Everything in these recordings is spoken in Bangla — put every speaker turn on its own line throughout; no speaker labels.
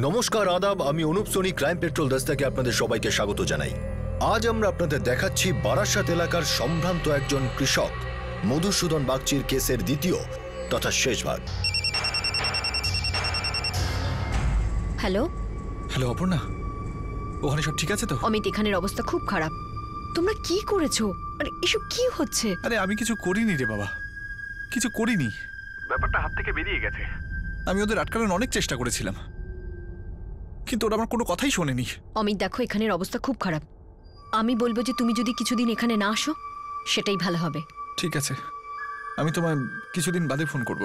নমস্কার, আদাব। আমি অনুপ সোনি, ক্রাইম পেট্রোল দস্তাকে আপনাদের সবাইকে স্বাগত জানাই। আজ আমরা আপনাদের দেখাচ্ছি বারাসাত এলাকার সম্ভ্রান্ত একজন কৃষক মধুসূদন বাগচির কেসের দ্বিতীয় তথা শেষ ভাগ।
হ্যালো
হ্যালো অপর্ণা, ওখানে সব ঠিক আছে তো?
অমিত, এখানের অবস্থা খুব খারাপ। তোমরা কি করেছো? আর এসব কি হচ্ছে?
আরে আমি কিছু করিনি রে বাবা, কিছু করিনি। ব্যাপারটা হাত থেকে বেরিয়ে গেছে। আমি ওদের আটকানোর অনেক চেষ্টা করেছিলাম, কিন্তু ওরা আমার কোনো কথাই শোনেনি।
অমিত দেখো, এখানের অবস্থা খুব খারাপ। আমি বলবো যে তুমি যদি কিছুদিন এখানে না আসো সেটাই ভালো হবে।
ঠিক আছে, আমি তোমায় কিছুদিন বাদে ফোন করব।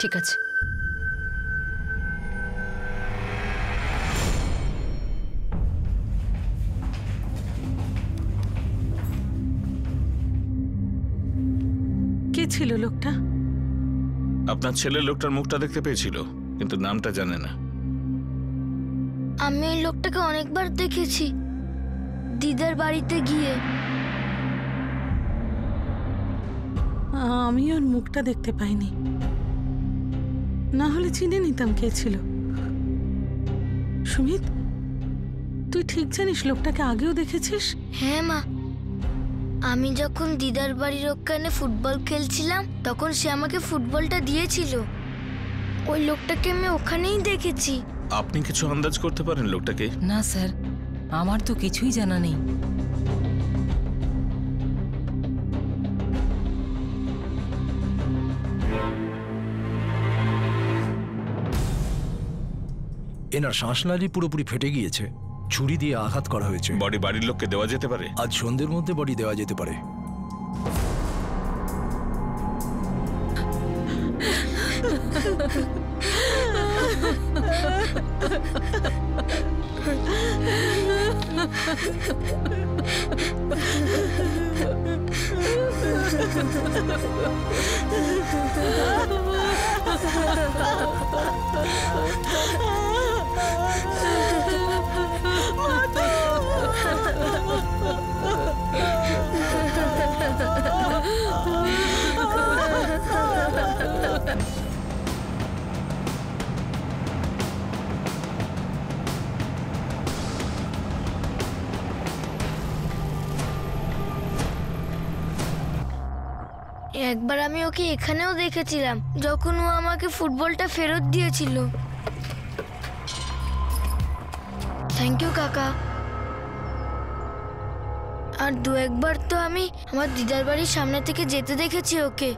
ঠিক আছে।
কে ছিল লোকটা?
আপনার ছেলে লোকটার মুখটা দেখতে পেয়েছিল, কিন্তু নামটা জানে না।
আমি এই লোকটাকে অনেকবার দেখেছি দিদার বাড়িতে গিয়ে।
আমি ওর মুখটা দেখতে পাইনি, না হলে চিনে নিতাম কে ছিল। সুমিত, তুই ঠিক জানিস লোকটাকে আগেও দেখেছিস?
হ্যাঁ মা, আমি যখন দিদার বাড়ির ওখানে ফুটবল খেলছিলাম তখন সে আমাকে ফুটবলটা দিয়েছিল। ওই লোকটাকে আমি ওখানেই দেখেছি।
আপনি কিছু আন্দাজ করতে পারেন লোকটাকে?
না স্যার, আমার তো কিছুই জানা নেই।
এনার শ্বাসনালী পুরোপুরি ফেটে গিয়েছে, ছুরি দিয়ে আঘাত করা হয়েছে।
বডি বাড়ির লোককে দেওয়া যেতে পারে?
আজ সন্ধ্যের মধ্যে বডি দেওয়া যেতে পারে।
একবার আমি ওকে এখানেও দেখেছিলাম যখন ও আমাকে ফুটবলটা ফেরত দিয়েছিল। থ্যাংক ইউ কাকা। আর দু একবার তো আমি আমার দিদার বাড়ির সামনে থেকে যেতে দেখেছি ওকে।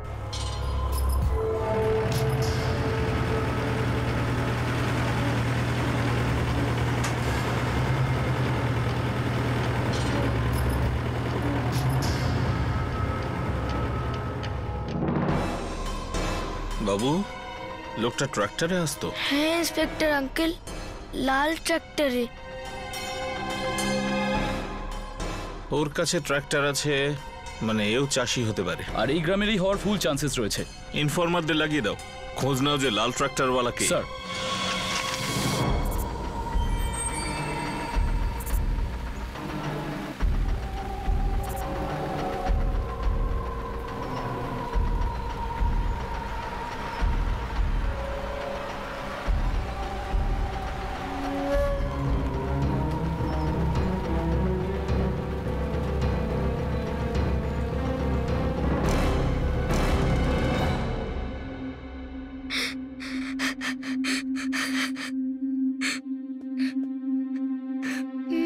বাবু, লোকটা ট্রাক্টরে আসতো?
হ্যাঁ ইন্সপেক্টর আঙ্কেল, লাল ট্রাক্টরে।
ওর কাছে ট্রাক্টর আছে মানে এও চাষি হতে পারে।
আর এই গ্রামেরই হওয়ার ফুল চান্সেস রয়েছে।
ইনফরমারদের লাগিয়ে দাও, খোঁজ নাও যে লাল ট্রাক্টরওয়ালা কে।
স্যার,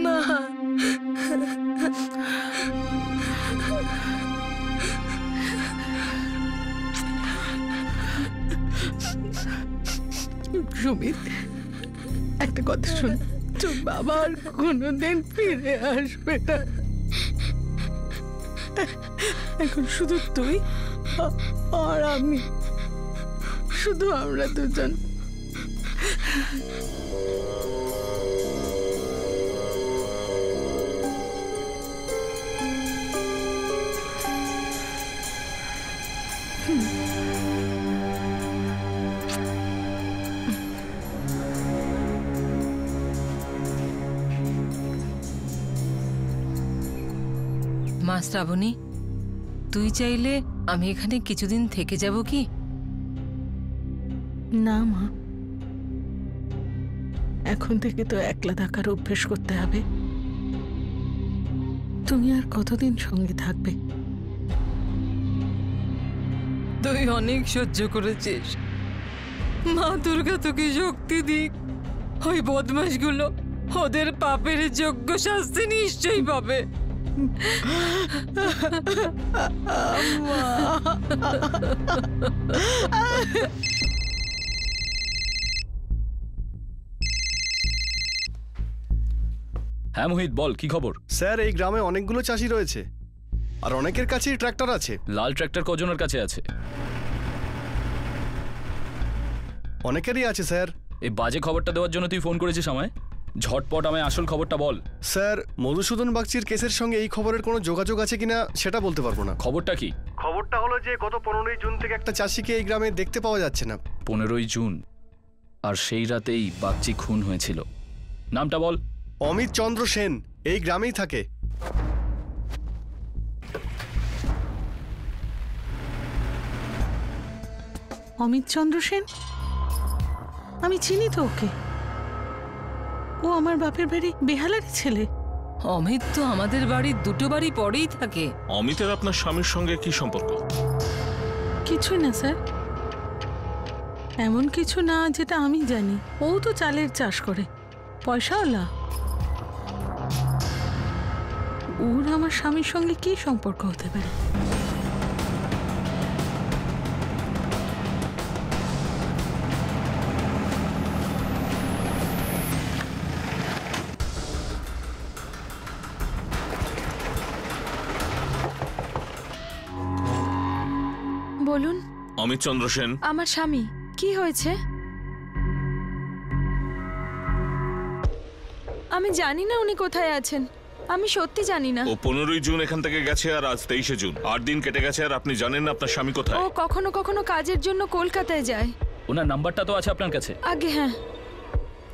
মা,
সুমিত, একটা কথা শোন, তোর বাবা আর কোনোদিন ফিরে আসবে না। এখন শুধু তুই আর আমি, শুধু আমরা দুজন।
মা শ্রাবণী, তুই চাইলে আমি এখানে কিছুদিন থেকে যাব কি?
না মা, এখন থেকে তো একলা থাকার অভ্যেস করতে হবে। তুমি আর কতদিন সঙ্গে থাকবে?
তুই অনেক সহ্য করেছিস, মা দুর্গা তোকে শক্তি দিক। ওই বদমাশগুলো ওদের পাপের যোগ্য শাস্তি নিশ্চয়ই পাবে।
হ্যাঁ মোহিত, বল কি খবর?
স্যার, এই গ্রামে অনেকগুলো চাষি রয়েছে আর অনেকের কাছেই ট্র্যাক্টর আছে।
লাল ট্র্যাক্টর কজনের কাছে আছে?
অনেকেরই আছে স্যার।
এই বাজে খবরটা দেওয়ার জন্য তুই ফোন করেছিস আমায়? ঝটপট আমায় আসল খবরটা বল।
স্যার, মধুসূদন বাগচির কেসের সঙ্গে এই খবরের কোনো যোগাযোগ আছে কিনা সেটা বলতে পারবো না।
খবরটা কি?
খবরটা হলো যে গত 15ই জুন থেকে একটা চাষিকে এই গ্রামে দেখতে পাওয়া যাচ্ছে না।
15ই জুন? আর সেই রাতেই বাগচি খুন হয়েছিল। নামটা বল।
অমিত চন্দ্র সেন, এই গ্রামেই থাকে।
অমিত চন্দ্র সেন? আমি চিনি তো ওকে। ও আমার বাপের বাড়ি বেহালারই ছেলে।
অমিত তো আমাদের বাড়ির দুটো বাড়ি পরেই থাকে।
অমিতের আপনার স্বামীর সঙ্গে কি সম্পর্ক?
কিছুই না স্যার, এমন কিছু না যেটা আমি জানি। ও তো চালের চাষ করে, পয়সাওয়ালা। ওর আমার স্বামীর সঙ্গে কি সম্পর্ক হতে পারে?
বলুন।
অমিত চন্দ্র সেন
আমার স্বামী। কি হয়েছে? আমি জানি না উনি কোথায় আছেন, আমি সত্যি জানি না।
ও 15ই জুন এখান থেকে গেছে আর আজ 23শে জুন। 8 দিন কেটে গেছে আর আপনি জানেন না আপনার স্বামী কোথায়?
ও কখনো কখনো কাজের জন্য কলকাতায় যায়।
ওনার নাম্বারটা তো আছে আপনার কাছে?
আগে হ্যাঁ,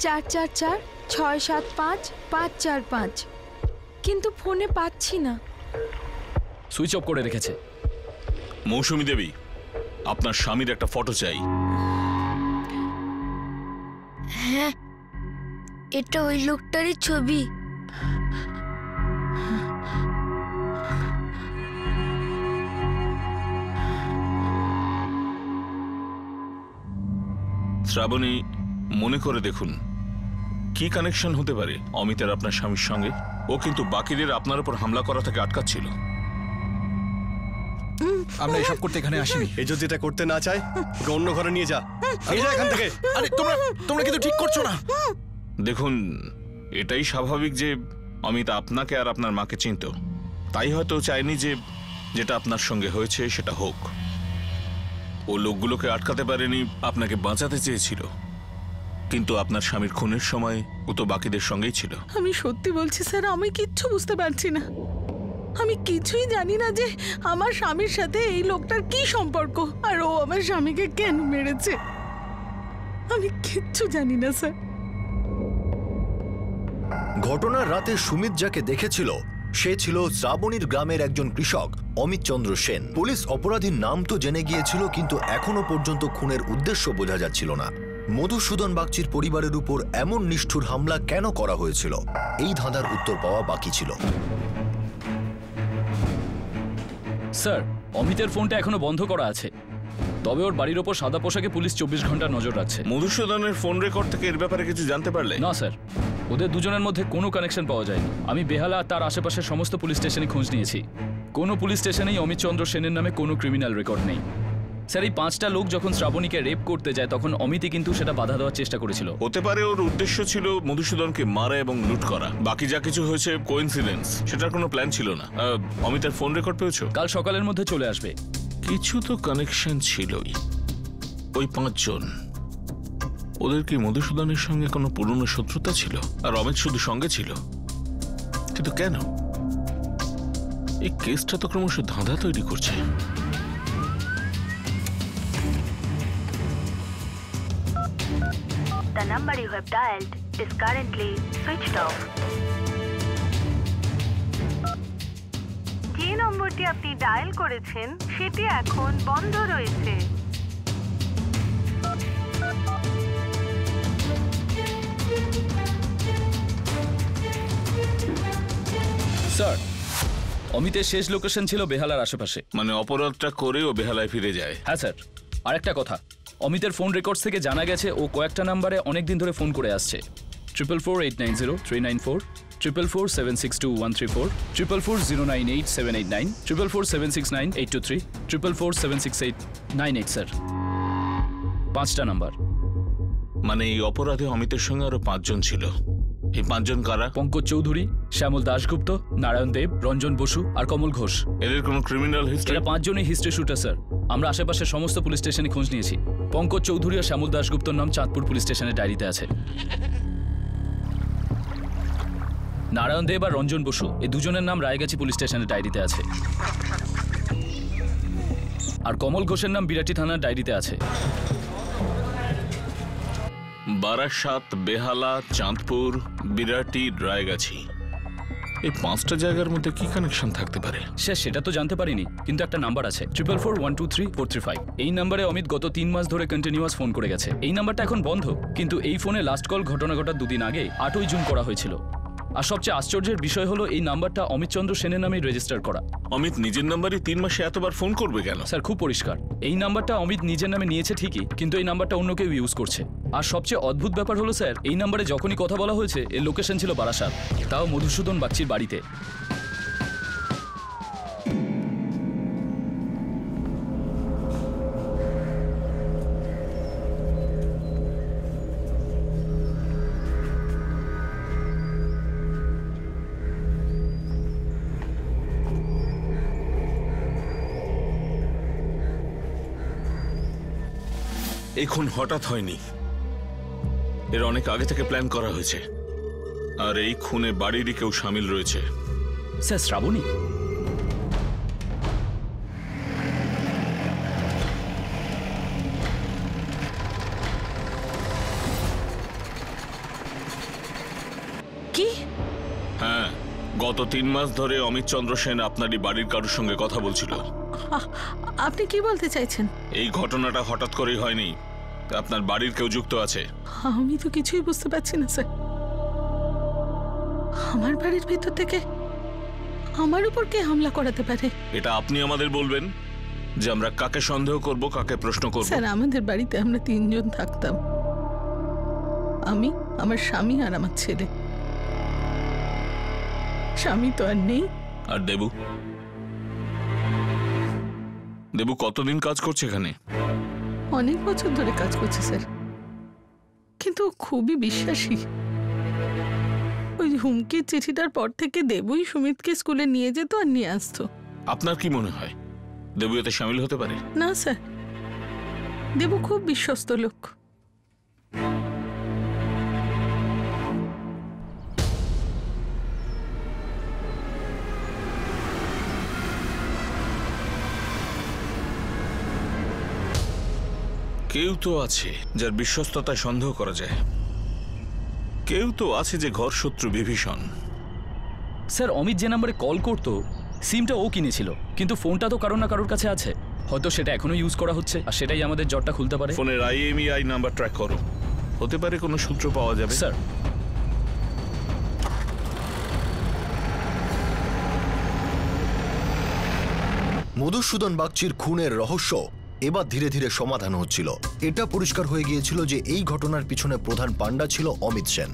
444-675-545, কিন্তু ফোনে পাচ্ছি না।
সুইচ অফ করে রেখেছে।
মৌসুমী দেবী, আপনার স্বামীর একটা ফটো চাই।
হ্যাঁ, এটা ওই লোকটারই ছবি।
শ্রাবণী, মনে করে দেখুন কি কানেকশন হতে পারে অমিতের আপনার স্বামীর সঙ্গে। ও কিন্তু বাকিদের আপনার উপর হামলা করা থেকে আটকাচ্ছিল।
আমরা এসব করতে এখানে আসিনি।
এই যদি এটা করতে না চায়, ওকে অন্য ঘরে নিয়ে যা। নিয়ে যা এখান থেকে।
আরে তোমরা কিন্তু ঠিক করছো না।
দেখুন, এটাই স্বাভাবিক যে অমিত আপনাকে আর আপনার মাকে চিনত। তাই হয়তো চায়নি যে যেটা আপনার সঙ্গে হয়েছে সেটা হোক। ও লোকগুলোকে আটকাতে পারেনি, আপনাকে বাঁচাতে চেয়েছিল। কিন্তু আপনার স্বামীর খুনের সময় ও তো বাকিদের সঙ্গেই ছিল।
আমি সত্যি বলছি স্যার, আমি কিচ্ছু বুঝতে পারছি না। আমি কিছুই জানি না যে আমার স্বামীর সাথে এই লোকটার কি সম্পর্ক, আর ও আমার স্বামীকে কেন মেরেছে। আমি কিচ্ছু জানি না স্যার।
ঘটনার রাতে সুমিত যাকে দেখেছিল সে ছিল শ্রাবণীর গ্রামের একজন কৃষক অমিত চন্দ্র সেন। পুলিশ অপরাধীর নাম তো জেনে গিয়েছিল, কিন্তু এখনো পর্যন্ত খুনের উদ্দেশ্য বোঝা যাচ্ছিল না। মধুসূদন বাগচির পরিবারের উপর এমন নিষ্ঠুর হামলা কেন করা হয়েছিল, এই ধাঁধার উত্তর পাওয়া বাকি ছিল।
স্যার, অমিতের ফোনটা এখনো বন্ধ করা আছে, তবে ওর বাড়ির ওপর সাদা পোশাকে পুলিশ 24 ঘন্টা নজর রাখছে।
মধুসূদনের ফোন রেকর্ড থেকে এর ব্যাপারে কিছু জানতে পারলে?
না স্যার, ওদের দুজনের মধ্যে কোনো কানেকশন পাওয়া যায়নি। আমি বেহালা আর তার আশেপাশের সমস্ত পুলিশ স্টেশনে খোঁজ নিয়েছি। কোনো পুলিশ স্টেশনেই অমিত চন্দ্র সেনের নামে কোনো ক্রিমিনাল রেকর্ড নেই। স্যার, এই 5টা লোক যখন শ্রাবণীকে রেপ করতে যায় তখন অমিতই কিন্তু সেটা বাধা দেওয়ার চেষ্টা করেছিল।
হতে পারে ওর উদ্দেশ্য ছিল মধুসূদনকে মারা এবং লুট করা। বাকি যা কিছু হয়েছে কোইন্সিডেন্স, সেটার কোনো প্ল্যান ছিল না। অমিতের ফোন রেকর্ড পেয়েছো?
কাল সকালের মধ্যে চলে আসবে।
কিছু তো কানেকশন ছিলই। ওই 5 জন, ওদের কি মধুসূদনের সঙ্গে কোনো পুরনো শত্রুতা ছিল? আর অমিত শুধু সঙ্গে ছিল, কিন্তু কেন? এই কেসটা তো ক্রমশ ধাঁধা তৈরি করছে।
The number you have dialed is currently switched off. যে নম্বরটি আপনি ডায়াল করেছেন সেটি এখন বন্ধ রয়েছে।
স্যার, অমিতের শেষ লোকেশন ছিল বেহালার আশেপাশে।
মানে অপরাধটা করে ও বেহালায় ফিরে যায়?
হ্যাঁ স্যার। আরেকটা কথা, অমিতের ফোন রেকর্ডস থেকে জানা গেছে ও কয়েকটা নাম্বারে অনেকদিন ধরে ফোন করে আসছে। 444890 394, 44762134, 4440987889, 44769823, 44768988 স্যার। 5টা নাম্বার।
মানে এই অপরাধে অমিতের সঙ্গে আরো 5 জন ছিল। এই 5 জন কারা?
পঙ্কজ চৌধুরী, শ্যামল দাশগুপ্ত, নারায়ণ দেব, রঞ্জন বসু আর কমল ঘোষ।
এদের কোনো ক্রিমিনাল হিস্ট্রি?
এরা 5 জনই হিস্ট্রি শুটার স্যার। আমরা আশেপাশের সমস্ত পুলিশ স্টেশনে খোঁজ নিয়েছি। পঙ্কজ চৌধুরী আর শ্যামল দাশগুপ্তর নাম চাঁদপুর পুলিশ স্টেশনের ডায়েরিতে আছে। নারায়ণ দেব আর রঞ্জন বসু এই দুজনের নাম রায়গাছি পুলিশ স্টেশনের ডায়েরিতে আছে। আর কমল ঘোষের নাম বিরাটি থানার ডায়েরিতে আছে।
বারাসাত, বেহালা, চাঁদপুর, বিরাটি, রায়গাছি, এই 5টা জায়গার মধ্যে কি কানেকশন থাকতে পারে?
সেটা তো জানতে পারিনি, কিন্তু একটা নাম্বার আছে 4441234435। এই নাম্বারে অমিত গত 3 মাস ধরে কন্টিনিউয়াস ফোন করে গেছে। এই নাম্বারটা এখন বন্ধ, কিন্তু এই ফোনে লাস্ট কল ঘটনা ঘটার 2 দিন আগে 8ই জুন করা হয়েছিল। আর সবচেয়ে আশ্চর্যের বিষয় হলো এই নাম্বারটা অমিত চন্দ্র সেনের নামে রেজিস্টার করা।
অমিত নিজের নাম্বারই 3 মাসে এতবার ফোন করবে কেন?
স্যার খুব পরিষ্কার, এই নাম্বারটা অমিত নিজের নামে নিয়েছে ঠিকই, কিন্তু এই নাম্বারটা অন্য কেউ ইউজ করছে। আর সবচেয়ে অদ্ভুত ব্যাপার হলো স্যার, এই নাম্বারে যখনই কথা বলা হয়েছে এর লোকেশন ছিল বারাসাত, তাও মধুসূদন বাগচির বাড়িতে।
এই খুন হঠাৎ হয়নি, এর অনেক আগে থেকে প্ল্যান করা হয়েছে। আর এই খুনে বাড়িরই কেউ সামিল রয়েছে।
স্যার শ্রাবণী?
কি?
হ্যাঁ, গত 3 মাস ধরে অমিত চন্দ্র সেন আপনারই বাড়ির কারোর সঙ্গে কথা বলছিল।
আপনি কি বলতে চাইছেন?
এই ঘটনাটা হঠাৎ করেই হয়নি, আপনার বাড়ির কেউ যুক্ত আছে।
আমি তো কিছুই বুঝতে পারছি না স্যার। আমার বাড়ির ভিতর থেকে আমার উপর কে হামলা করাতে পারে?
এটা আপনি আমাদের বলবেন যে আমরা কাকে সন্দেহ করব, কাকে প্রশ্ন করব।
স্যার, আমাদের বাড়িতে আমরা 3 জন থাকতাম, আমি, আমার স্বামী আর আমার ছেলে। স্বামী তো আর নেই।
আর দেবু? দেবু কতদিন কাজ করছে এখানে?
অনেক বছর ধরে কাজ করছে স্যার, কিন্তু খুবই বিশ্বাসী। ওই হুমকির চিঠিটার পর থেকে দেবুই সুমিতকে স্কুলে নিয়ে যেত আর নিয়ে আসতো।
আপনার কি মনে হয় দেবু এতে সামিল হতে পারে?
না স্যার, দেবু খুব বিশ্বস্ত লোক।
কেউ তো আছে যার বিশ্বস্ততায় সন্দেহ করা যায়, কেউ তো আছে যে ঘর শত্রু বিভীষণ।
স্যার অমিত যে নাম্বারে কল করতো সিমটা ও কিনেছিল, কিন্তু ফোনটা তো কারোর না কারোর কাছে আছে, হয়তো সেটা এখনো ইউজ করা হচ্ছে, আর সেটাই আমাদের জটটা খুলতে পারে।
ফোনের IMEI নাম্বার ট্র্যাক করো, হতে পারে কোনো সূত্র পাওয়া যাবে।
স্যার
মধুসূদন বাগচির খুনের রহস্য এবার ধীরে ধীরে সমাধান হচ্ছিল। এটা পরিষ্কার হয়ে গিয়েছিল যে এই ঘটনার পিছনে প্রধান পাণ্ডা ছিল অমিত সেন,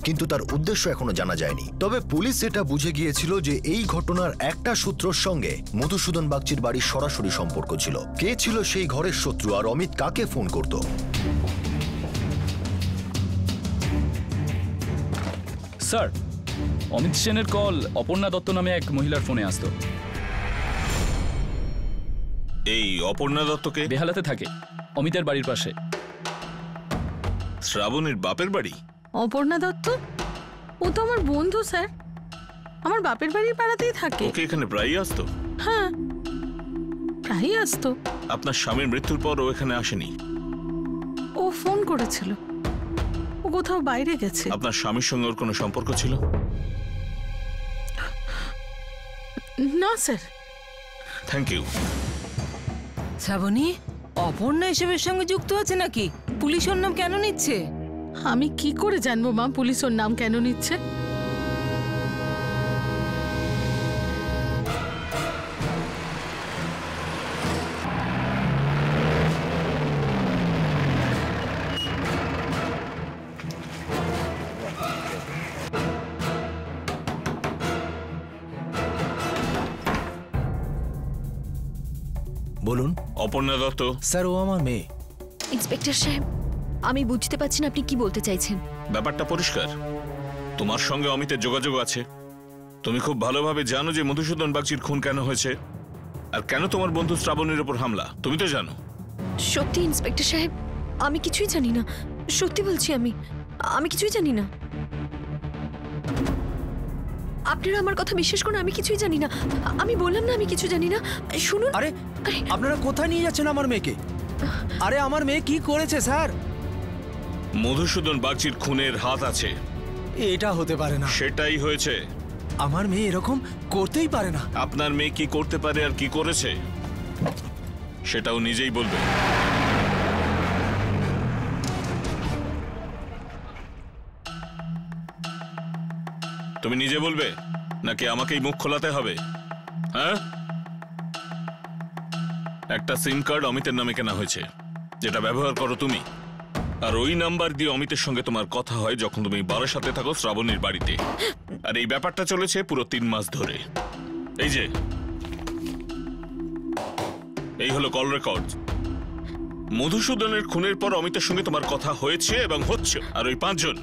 কিন্তু তার উদ্দেশ্য এখনো জানা যায়নি। তবে পুলিশ এটা বুঝে গিয়েছিল যে এই ঘটনার একটা সূত্রর সঙ্গে মধুসূদন বাগচির বাড়ির সরাসরি সম্পর্ক ছিল। কে ছিল সেই ঘরের শত্রু আর অমিত কাকে ফোন করত?
স্যার অমিত সেনের কল অপর্ণা দত্ত নামে এক মহিলার ফোনে আসতো।
এই অপর্ণা দত্তকে?
বেহালাতে থাকে, অমিতের বাড়ির পাশে।
শ্রাবণীর বাপের বাড়ি?
অপর্ণা দত্ত? ও তো আমার বন্ধু স্যার, আমার বাপের বাড়ির পাড়াতেই থাকে।
ওকে এখানে প্রায়ই আসতো?
হ্যাঁ, প্রায়ই আসতো।
আপনার স্বামীর মৃত্যুর পর ও এখানে আসেনি?
ও ফোন করেছিল, ও কোথাও বাইরে গেছে।
আপনার স্বামীর সঙ্গে ওর কোনো সম্পর্ক ছিল?
না sir.
Thank you.
Shraboni Aparna এসবের সঙ্গে যুক্ত আছে নাকি? পুলিশ ওর নাম কেন নিচ্ছে?
আমি কি করে জানবো মা পুলিশ ওর নাম কেন নিচ্ছে?
বলুন।
অপর্ণা দত্ত।
স্যার, ও আমার মেয়ে।
ইন্সপেক্টর সাহেব, আমি বুঝতে পারছি না আপনি কি বলতে চাইছেন।
ব্যাপারটা পরিষ্কার, তোমার সঙ্গে অমিতের যোগাযোগ আছে। তুমি খুব ভালোভাবে জানো যে মধুসূদন বাগচির খুন কেন হয়েছে আর কেন তোমার বন্ধু শ্রাবণীর উপর হামলা, তুমি তো জানো।
সত্যি ইন্সপেক্টর সাহেব, আমি কিছুই জানি না। সত্যি বলছি, আমি কিছুই জানি না। আপনারা আমার কথা বিশ্বাস করুন, আমি কিছুই জানি না। আমি বললাম না আমি কিছু জানি না। শুনুন।
আরে আপনারা কোথায় নিয়ে যাচ্ছেন আমার মেয়েকে? আরে আমার মেয়ে কি করেছে স্যার?
মধুসূদন বাগচির খুনের হাত আছে।
এটা হতে পারে না।
সেটাই হয়েছে।
আমার মেয়ে এরকম করতেই পারে না।
আপনার মেয়ে কি করতে পারে আর কি করেছে সেটাও নিজেই বলবে। তুমি নিজে বলবে নাকি আমাকেই মুখ খোলাতে হবে? হ্যাঁ, একটা সিম কার্ড অমিতের নামে কেনা হয়েছে, যেটা ব্যবহার করো তুমি। আর ওই নাম্বার দিয়ে অমিতের সঙ্গে তোমার কথা হয় যখন তুমি বারাসাতে থাকো শ্রাবণীর বাড়িতে। আর এই ব্যাপারটা চলেছে পুরো 3 মাস ধরে। এই যে এই হলো কল রেকর্ড। মধুসূদনের খুনের পর অমিতের সঙ্গে তোমার কথা হয়েছে এবং হচ্ছে। আর ওই 5 জন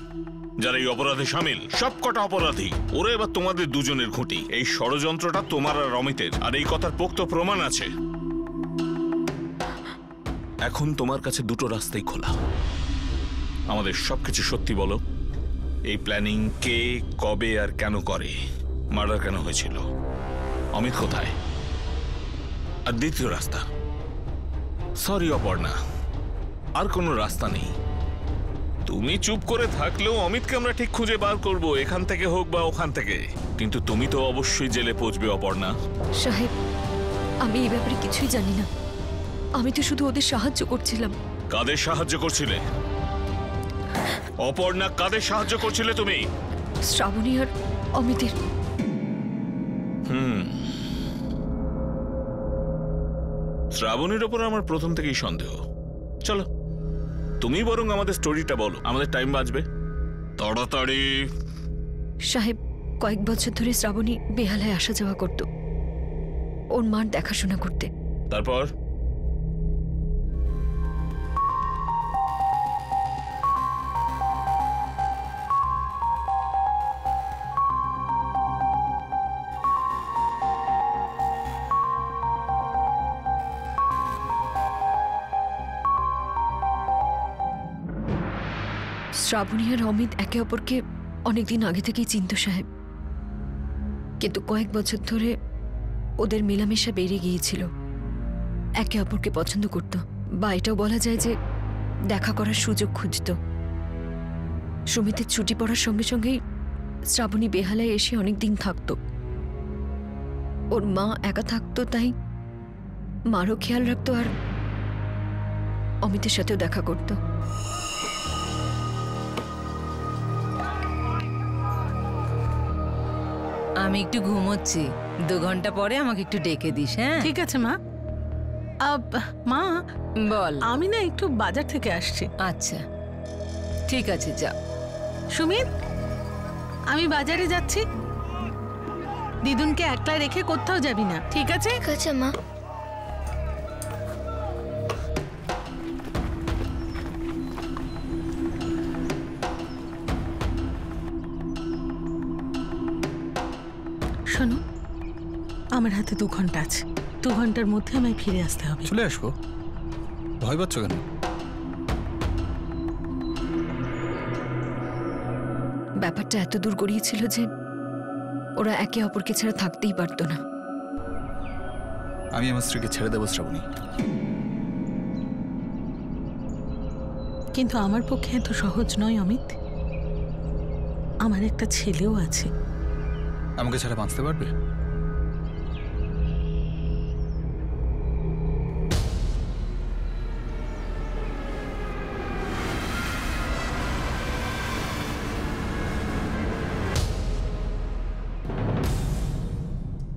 যারা এই অপরাধে সামিল, সবকটা অপরাধী। ওরা এবার তোমাদের দুজনের খুঁটি। এই ষড়যন্ত্রটা তোমার আর অমিতের, আর এই কথার পোক্ত প্রমাণ আছে। এখন তোমার কাছে দুটো রাস্তাই খোলা। আমাদের সবকিছু সত্যি বলো। এই প্ল্যানিং কে, কবে আর কেন করে? মার্ডার কেন হয়েছিল? অমিত কোথায়? আর দ্বিতীয় রাস্তা, সরি অপর্ণা, আর কোনো রাস্তা নেই। তুমি চুপ করে থাকলেও অমিতকে আমরা ঠিক খুঁজে বার করব, এখান থেকে হোক বা ওখান থেকে। কিন্তু তুমি তো অবশ্যই জেলে পৌঁছবে অপর্ণা।
সাহেব, আমি এই ব্যাপারে কিছুই জানি না। আমি তো শুধু ওদের সাহায্য করছিলাম।
কাদের সাহায্য করছিলে অপর্ণা? কাদের সাহায্য করছিলে তুমি?
শ্রাবণী আর অমিতের।
শ্রাবণীর ওপর আমার প্রথম থেকেই সন্দেহ। চলো তুমি বরং আমাদের স্টোরিটা বলো, আমাদের টাইম বাঁচবে। তাড়াতাড়ি।
সাহেব, কয়েক বছর ধরে শ্রাবণী বেহালায় আসা যাওয়া করত, ওর মার দেখাশোনা করতে।
তারপর?
শ্রাবণী আর অমিত একে অপরকে অনেকদিন আগে থেকেই চিনত সাহেব, কিন্তু কয়েক বছর ধরে ওদের মেলামেশা বেড়ে গিয়েছিল। একে অপরকে পছন্দ করত, বা এটাও বলা যায় যে দেখা করার সুযোগ খুঁজত। সুমিতের ছুটি পড়ার সঙ্গে সঙ্গেই শ্রাবণী বেহালায় এসে অনেকদিন থাকত। ওর মা একা থাকতো, তাই মারও খেয়াল রাখতো আর অমিতের সাথেও দেখা করত।
আমি একটু ঘুমোচ্ছি, 2 ঘন্টা পরে আমাকে একটু ডেকে দিস। হ্যাঁ
ঠিক আছে মা। মা
বল।
আমি না একটু বাজার থেকে আসছি।
আচ্ছা ঠিক আছে, যা।
সুমিত, আমি বাজারে যাচ্ছি, দিদুনকে একলা রেখে কোথাও যাবি না, ঠিক আছে?
ঠিক আছে মা।
শোনো, আমার হাতে 2 ঘন্টা আছে। 2 ঘন্টার মধ্যে আমায় ফিরে আসতে হবে।
চলে আসবো, ভয় পাচ্ছ কেন?
ব্যাপারটা এত দূর গড়িয়েছিল যে ওরা একে অপরকে ছাড়া থাকতেই পারতো না।
আমি আমার স্ত্রীকে ছেড়ে দেবো শ্রাবণী।
কিন্তু আমার পক্ষে এত সহজ নয় অমিত। আমার একটা ছেলেও আছে।
আমাকে ছাড়া বাঁচতে পারবে?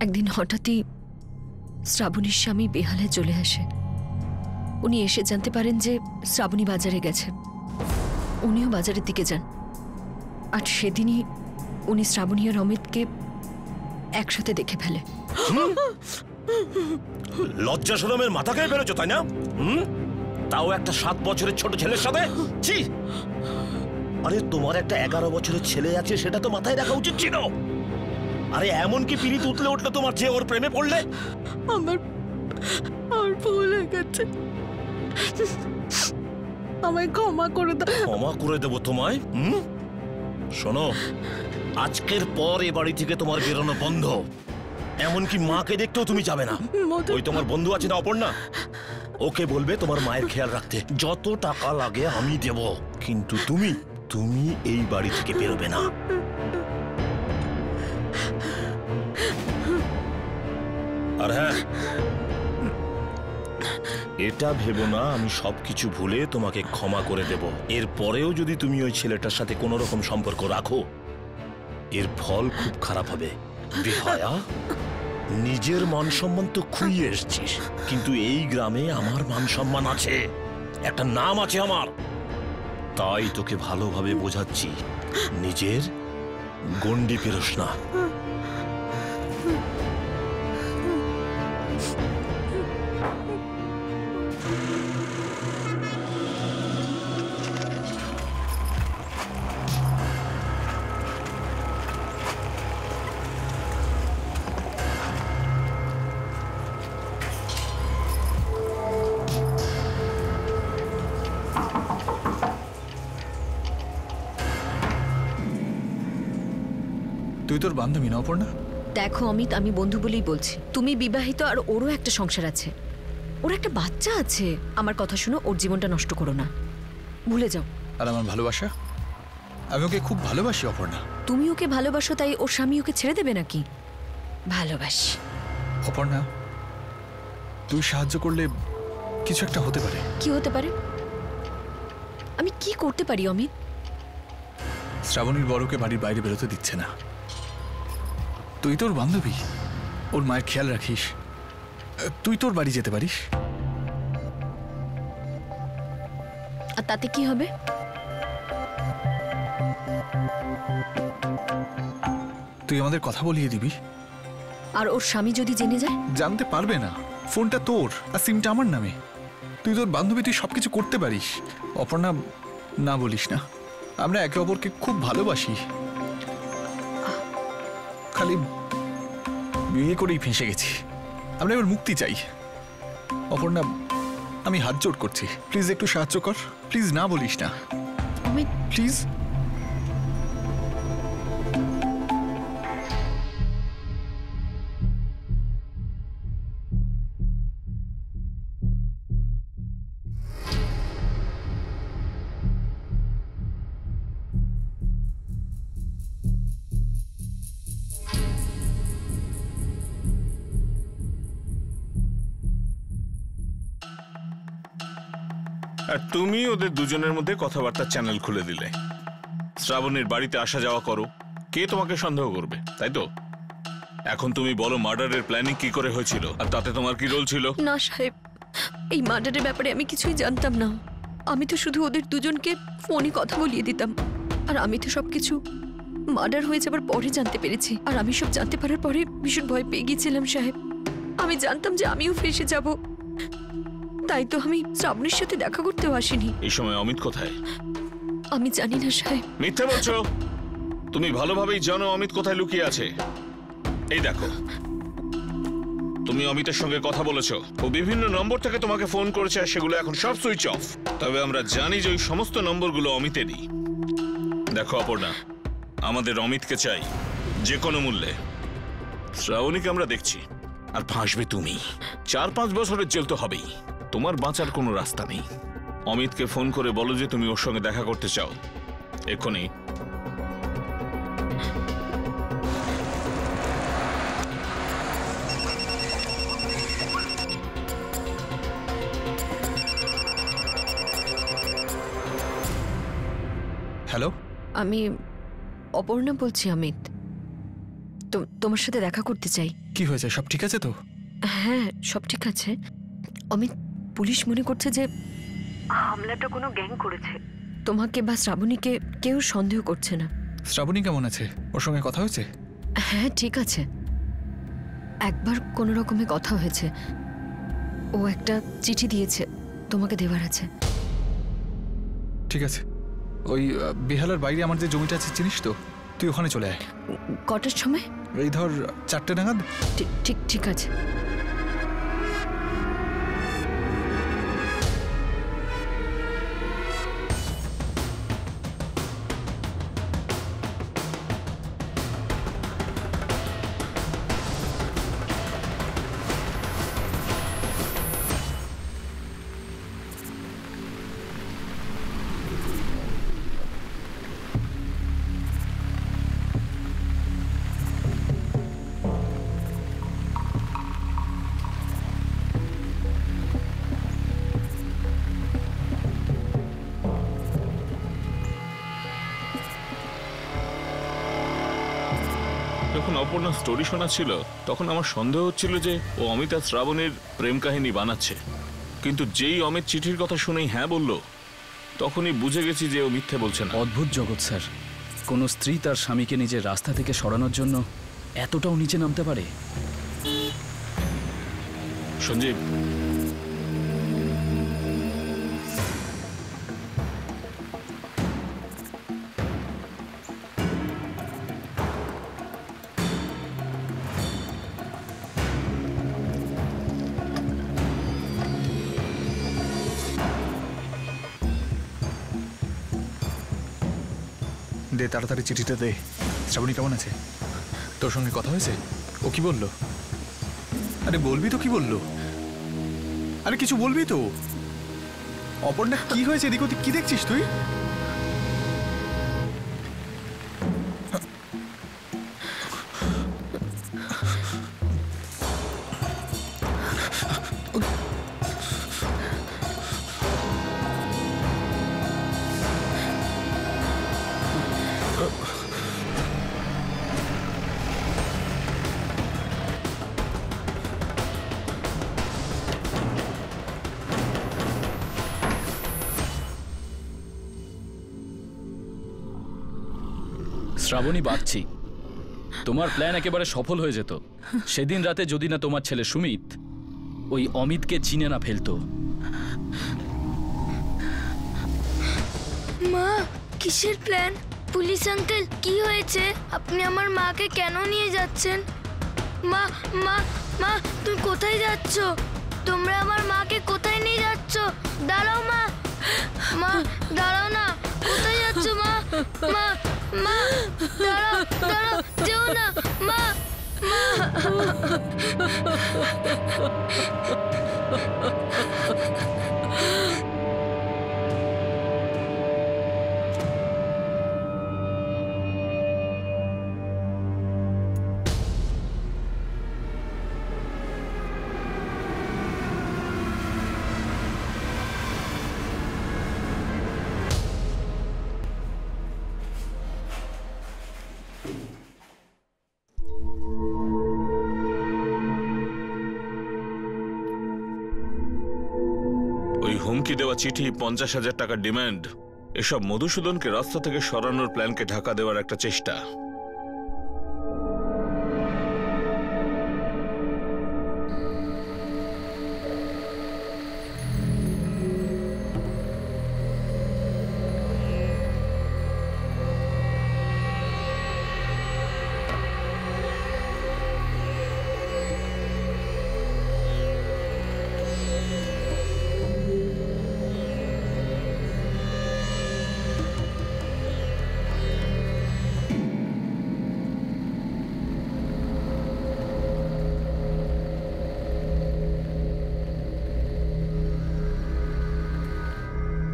একদিন হঠাৎই শ্রাবণীর স্বামী বেহালায় চলে আসে। উনি এসে জানতে পারেন যে শ্রাবণী বাজারে গেছে। উনিও বাজারের দিকে যান, আর সেদিনই উনি শ্রাবণী আর অমিতকে একসাথে দেখে ফেলে।
লজ্জা শরমের মাথা খেয়ে বেরোছো তাই না? তাও একটা 7 বছরের ছোট ছেলের সাথে। ছি! আরে তোমার একটা 11 বছরের ছেলে আছে, সেটা তো মাথায় রাখা উচিত ছিল। আরে এমন কি পিরিত উঠলে তোমার যে ওর প্রেমে পড়লে?
আমার ভুল হয়ে গেছে, আমায় ক্ষমা করে দাও।
ক্ষমা করে দেবো তোমায়? শোনো, আজকের পর এ বাড়ি থেকে তোমার বেরোনো বন্ধ। এমনকি মাকে দেখতেও তুমি যাবে না। ওই তোমার বন্ধু আছে না অপর্ণা, ওকে বলবে তোমার মায়ের খেয়াল রাখতে। যত টাকা লাগে আমি দেব, কিন্তু তুমি এই বাড়ি থেকে বেরোবে না। আর হ্যাঁ, এটা ভেবো না আমি সবকিছু ভুলে তোমাকে ক্ষমা করে দেব। এরপরেও যদি তুমি ওই ছেলেটার সাথে কোনো রকম সম্পর্ক রাখো, এর ফল খুব খারাপ হবে। বিহায়া, নিজের মান সম্মান তো খুইয়ে এসছিস, কিন্তু এই গ্রামে আমার মান সম্মান আছে, একটা নাম আছে আমার। তাই তোকে ভালোভাবে বোঝাচ্ছি, নিজের গন্ডি পেরোস না।
তুই তোর বান্ধবী না অপর্ণা?
দেখো অমিত, আমি বন্ধু বলেই বলছি। তুমি বিবাহিত আর ওরও একটা সংসার আছে, ওর একটা বাচ্চা আছে। আমার কথা শুনো, ওর জীবনটা নষ্ট করো না, ভুলে যাও।
আর আমার ভালোবাসা, আমি ওকে খুব ভালোবাসি অপর্ণা।
তুমি ওকে ভালোবাসো তাই ওর স্বামী ওকে ছেড়ে দেবে নাকি? ভালোবাসি।
অপর্ণা, তুই সাহায্য করলে কিছু একটা হতে পারে।
কি হতে পারে? আমি কি করতে পারি অমিত?
শ্রাবণীর বড়কে বাড়ির বাইরে বেরোতে দিচ্ছে না। তুই তোর বান্ধবী, ওর মায়ের খেয়াল রাখিস, তুই তোর বাড়ি যেতে পারিস।
আর তাতে কি হবে?
তুই আমাদের কথা বলিয়ে দিবি।
আর ওর স্বামী যদি জেনে যায়?
জানতে পারবে না, ফোনটা তোর আর সিমটা আমার নামে। তুই তোর বান্ধবী, তুই সবকিছু করতে পারিস। অপর্ণা, না বলিস না, আমরা একে অপরকে খুব ভালোবাসি। খালি বিয়ে করেই ফেঁসে গেছি, আমরা এবার মুক্তি চাই। অপর্ণা, আমি হাত জোড় করছি, প্লিজ একটু সাহায্য কর, প্লিজ। না বলিস না প্লিজ।
আর তুমি ওদের দুজনের মধ্যে কথাবার্তার চ্যানেল খুলে দিলে। শ্রাবণীর বাড়িতে আসা যাওয়া করো, কে তোমাকে সন্দেহ করবে, তাই তো? এখন তুমি বলো, মার্ডারের প্ল্যানিং কি করে হয়েছিল আর তাতে তোমার কি রোল ছিল?
না সাহেব, এই মার্ডারের ব্যাপারে আমি কিছুই জানতাম না। আমি তো শুধু ওদের দুজনকে ফোনে কথা বলিয়ে দিতাম। আর আমি তো সবকিছু মার্ডার হয়ে যাবার পরে জানতে পেরেছি। আর আমি সব জানতে পারার পরে ভীষণ ভয় পেয়ে গিয়েছিলাম সাহেব। আমি জানতাম যে আমিও ফেঁসে যাব, তাই তো আমি শ্রাবণীর সাথে দেখা করতেও আসিনি।
এই সময় অমিত কোথায়?
আমি জানি না সাহেব।
মিথ্যে বলছো, তুমি ভালোভাবেই জানো অমিত কোথায় লুকিয়ে আছে। এই দেখো, তুমি অমিতের সঙ্গে কথা বলেছো, ও বিভিন্ন নম্বর থেকে তোমাকে ফোন করেছে, আর সেগুলো এখন সব সুইচ অফ। তবে আমরা জানি যে ওই সমস্ত নম্বরগুলো অমিতেরই। দেখো অপর্ণা, আমাদের অমিতকে চাই যে কোনো মূল্যে। শ্রাবণীকে আমরা দেখছি, আর ফাঁসবে তুমি। 4-5 বছরের জেল তো হবেই, তোমার বাঁচার কোনো রাস্তা নেই। অমিতকে ফোন করে বলো যে তুমি ওর সঙ্গে দেখা করতে চাও, এক্ষুনি।
হ্যালো,
আমি অপর্ণা বলছি অমিত। তোমার সাথে দেখা করতে চাই।
কি হয়েছে, সব ঠিক আছে তো?
হ্যাঁ, সব ঠিক আছে অমিত। পুলিশ মনে করছে যে
হামলাটা কোনো গ্যাং করেছে।
তোমাকে বা শ্রাবণীকে কেউ সন্দেহ করছে না।
শ্রাবণী কেমন আছে? ওর সঙ্গে কথা হয়েছে?
হ্যাঁ, ঠিক আছে। একবার কোনো রকমে কথা হয়েছে, ও একটা চিঠি দিয়েছে, তোমাকে দেওয়ার আছে।
ঠিক আছে, ওই বেহালার বাইরে আমার যে জমিটা আছে চিনিস তো, তুই ওখানে চলে আয়।
কটার সময়?
এই ধর 4টে নাগাদ।
ঠিক ঠিক আছে।
যখন অপর্ণা স্টোরি শোনাচ্ছিল তখন আমার সন্দেহ হচ্ছিল যে ও অমিত আর শ্রাবণের প্রেম কাহিনী বানাচ্ছে, কিন্তু যেই অমিত চিঠির কথা শুনেই হ্যাঁ বলল তখনই বুঝে গেছি যে ও মিথ্যে বলছে না।
অদ্ভুত জগৎ স্যার, কোনো স্ত্রী তার স্বামীকে নিজের রাস্তা থেকে সরানোর জন্য এতটাও নিচে নামতে পারে?
সঞ্জীব,
দে তাড়াতাড়ি চিঠিটা দে। শ্রাবণী কেমন আছে? তোর সঙ্গে কথা হয়েছে? ও কি বললো? আরে বলবি তো কি বললো? আরে কিছু বলবি তো। অপর্ণা কি হয়েছে? এদিক ওদিক কি দেখছিস তুই?
শ্রাবণী বাগচি, তোমার প্ল্যান একেবারে সফল হয়ে যেত সেদিন রাতে যদি না তোমার ছেলে সুমিত ওই অমিতকে চিনে না ফেলতো।
মা, কিসের প্ল্যান? পুলিশ আঙ্কেল, কি হয়েছে? আপনি আমার মাকে কেন নিয়ে যাচ্ছেন? মা মা মা, তুমি কোথায় যাচ্ছ? তোমরা আমার মাকে কোথায় নিয়ে যাচ্ছ? দাঁড়াও মা, মা দাঁড়াও না, কোথায় যাচ্ছ মা? মা মা দাঁড়াও, দাঁড়াও, যেও না মা, মা।
হুমকি দেওয়া চিঠি, 50,000 টাকার ডিমান্ড, এসব মধুসূদনকে রাস্তা থেকে সরানোর প্ল্যানকে ঢাকা দেওয়ার একটা চেষ্টা।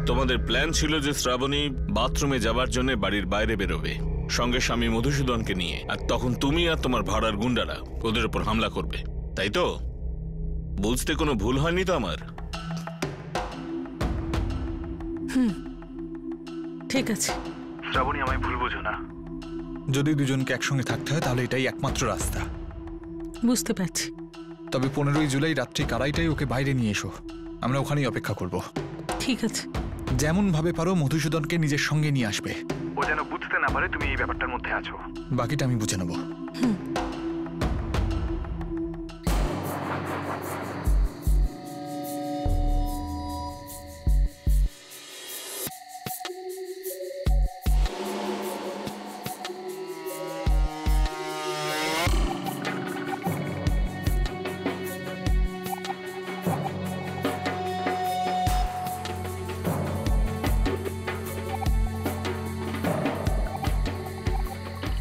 তোমাদের প্ল্যান ছিল যে শ্রাবণী বাথরুমে যাবার জন্য বাড়ির বাইরে বেরোবে সঙ্গে স্বামী মধুসূদনকে নিয়ে, আর তখন তুমি আর তোমার ভাড়ার গুন্ডারা ওদের উপর হামলা করবে, তাই তো? বুঝতে কোনো ভুল হয়নি তো আমার?
ঠিক আছে।
শ্রাবণী, আমায় ভুল বোঝো না। যদি দুজনকে একসঙ্গে থাকতে হয় তাহলে এটাই একমাত্র রাস্তা।
বুঝতে পারছি।
তবে 15ই জুলাই রাত্রি 2:30টায় ওকে বাইরে নিয়ে এসো, আমরা ওখানেই অপেক্ষা করব।
ঠিক আছে।
যেমন ভাবে পারো মধুসূদনকে নিজের সঙ্গে নিয়ে আসবে।
ও যেন বুঝতে না পারে তুমি এই ব্যাপারটার মধ্যে আছো।
বাকিটা আমি বুঝে নেব।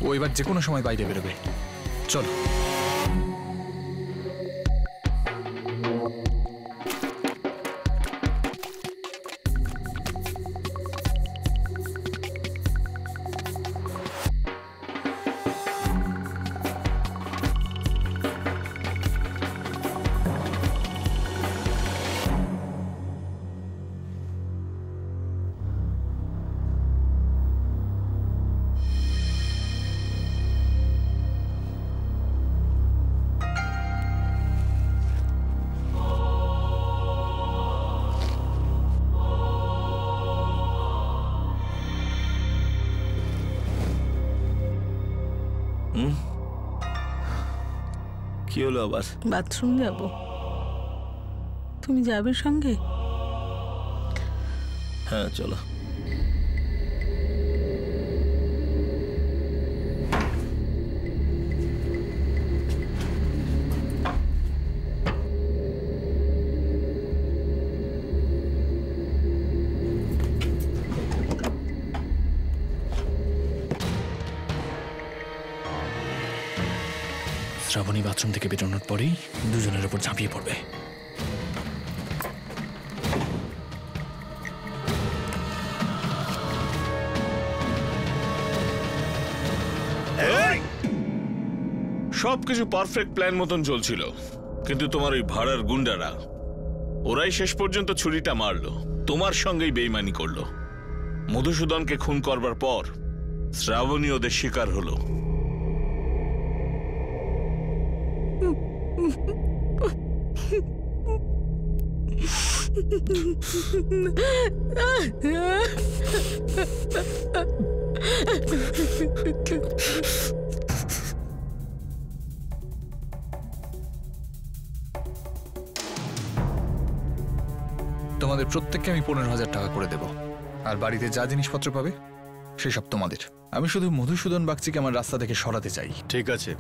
ও এবার যে কোনো সময় বাইরে বেরোবে। চলো।
কি হলো আবার?
বাথরুম যাব। তুমি যাবে সঙ্গে?
হ্যাঁ চলো।
শ্রাবণী বাথরুম থেকে বেরোনোর পরেই দুজনের উপর ঝাঁপিয়ে পড়বে।
সবকিছু পারফেক্ট প্ল্যান মতন চলছিল, কিন্তু তোমার ওই ভাড়ার গুন্ডারা ওরাই শেষ পর্যন্ত ছুরিটা মারলো, তোমার সঙ্গেই বেইমানি করলো। মধুসূদনকে খুন করবার পর শ্রাবণী ওদের শিকার হলো।
তোমাদের প্রত্যেককে আমি 15,000 টাকা করে দেব, আর বাড়িতে যা জিনিসপত্র পাবে সেসব তোমাদের। আমি শুধু মধুসূদন বাগচিকে আমার রাস্তা থেকে সরাতে চাই।
ঠিক আছে,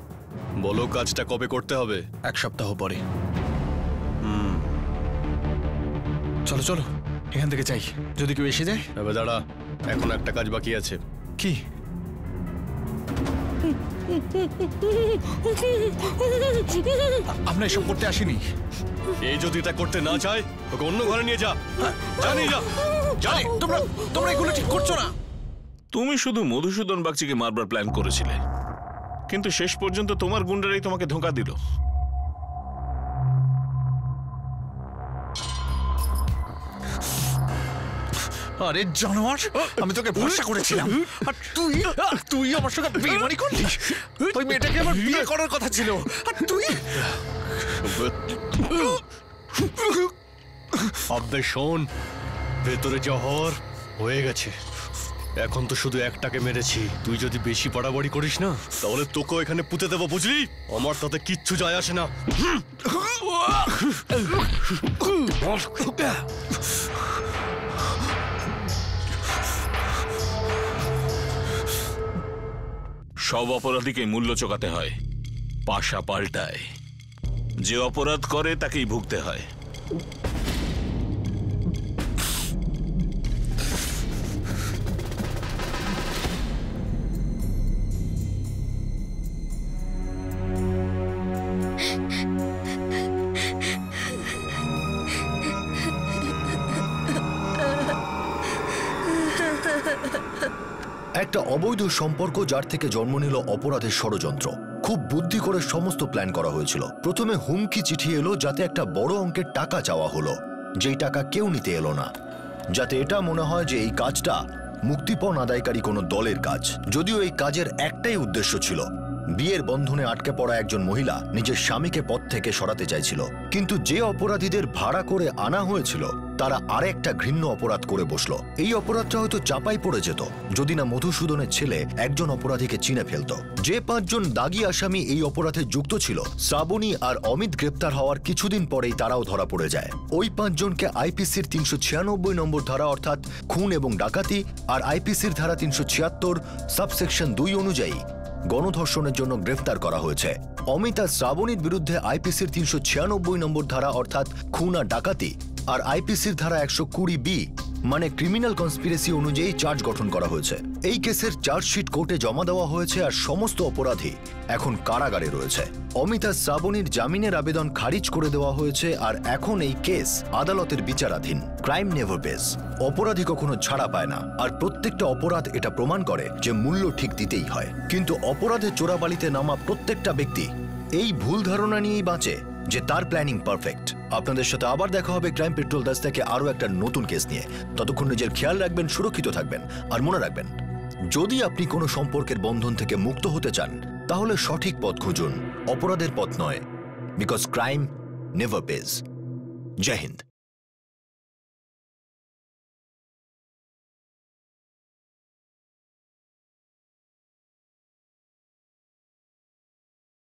বলো কাজটা কবে করতে হবে?
1 সপ্তাহ পরে। চলো চলো এখান থেকে চাই, যদি কেউ এসে যায়।
এবার দাঁড়া, এখন একটা কাজ বাকি আছে।
কি? আমরা এসব করতে আসিনি।
এই যদি এটা করতে না চায় ওকে অন্য ঘরে নিয়ে যা। জানি যা।
জানি তোমরা এগুলো ঠিক করছো না।
তুমি শুধু মধুসূদন বাগচিকে মারবার প্ল্যান করেছিলে, কিন্তু শেষ পর্যন্ত তোমার গুন্ডারাই তোমাকে ধোঁকা দিল।
আরে জানোয়ার, আমি তোকে ভরসা করেছিলাম, আর তুই আমার সঙ্গে বেইমানি করলি। ওই মেয়েটাকে আমার বিয়ে করার কথা ছিল, আর তুই।
আব্বে শোন, ভেতরে জহর হয়ে গেছে, এখন তো শুধু একটাকে মেরেছি। তুই যদি বেশি বাড়াবাড়ি করিস না তাহলে তোকেও এখানে পুঁতে দেবো, বুঝলি? আমার তাতে কিচ্ছু যায় আসে না।
সব অপরাধীকে মূল্য চোকাতে হয়, পাশা পাল্টায়। যে অপরাধ করে তাকেই ভুগতে হয়।
একটা অবৈধ সম্পর্ক যার থেকে জন্ম নিল অপরাধের ষড়যন্ত্র। খুব বুদ্ধি করে সমস্ত প্ল্যান করা হয়েছিল। প্রথমে হুমকি চিঠি এলো, যাতে একটা বড় অঙ্কের টাকা চাওয়া হলো, যেই টাকা কেউ নিতে এলো না, যাতে এটা মনে হয় যে এই কাজটা মুক্তিপণ আদায়কারী কোনো দলের কাজ। যদিও এই কাজের একটাই উদ্দেশ্য ছিল, বিয়ের বন্ধনে আটকে পড়া একজন মহিলা নিজের স্বামীকে পথ থেকে সরাতে চাইছিল। কিন্তু যে অপরাধীদের ভাড়া করে আনা হয়েছিল তারা আরেকটা ঘৃণ্য অপরাধ করে বসলো। এই অপরাধটা হয়তো চাপাই পড়ে যেত যদি না মধুসূদনের ছেলে একজন অপরাধীকে চিনে ফেলত। যে 5 জন দাগী আসামি এই অপরাধে যুক্ত ছিল, শ্রাবণী আর অমিত গ্রেপ্তার হওয়ার কিছুদিন পরেই তারাও ধরা পড়ে যায়। ওই 5 জনকে আইপিসির 396 নম্বর ধারা অর্থাৎ খুন এবং ডাকাতি, আর আইপিসির ধারা 376 সাবসেকশন 2 অনুযায়ী গণধর্ষণের জন্য গ্রেফতার করা হয়েছে। অমিত আর শ্রাবণীর বিরুদ্ধে আইপিসির 396 নম্বর ধারা অর্থাৎ খুন আর ডাকাতি, আর আইপিসির ধারা 120B মানে ক্রিমিনাল কনস্পিরেসি অনুযায়ী চার্জ গঠন করা হয়েছে। এই কেসের চার্জশিট কোর্টে জমা দেওয়া হয়েছে আর সমস্ত অপরাধী এখন কারাগারে রয়েছে। অমিতা শ্রাবণীর জামিনের আবেদন খারিজ করে দেওয়া হয়েছে আর এখন এই কেস আদালতের বিচারাধীন। ক্রাইম নেভার পেজ, অপরাধী কখনো ছাড়া পায় না, আর প্রত্যেকটা অপরাধ এটা প্রমাণ করে যে মূল্য ঠিক দিতেই হয়। কিন্তু অপরাধের চোরাবালিতে নামা প্রত্যেকটা ব্যক্তি এই ভুল ধারণা নিয়েই বাঁচে যে তার প্ল্যানিং পারফেক্ট। আপনাদের সাথে আবার দেখা হবে ক্রাইম পেট্রোল দাস থেকে আরো একটা নতুন কেস নিয়ে। ততক্ষণ নিজের খেয়াল রাখবেন, সুরক্ষিত থাকবেন, আর মনে রাখবেন, যদি আপনি কোনো সম্পর্কের বন্ধন থেকে মুক্ত হতে চান তাহলে সঠিক পথ খুঁজুন, অপরাধের পথ নয়। Because crime never pays. জয় হিন্দ।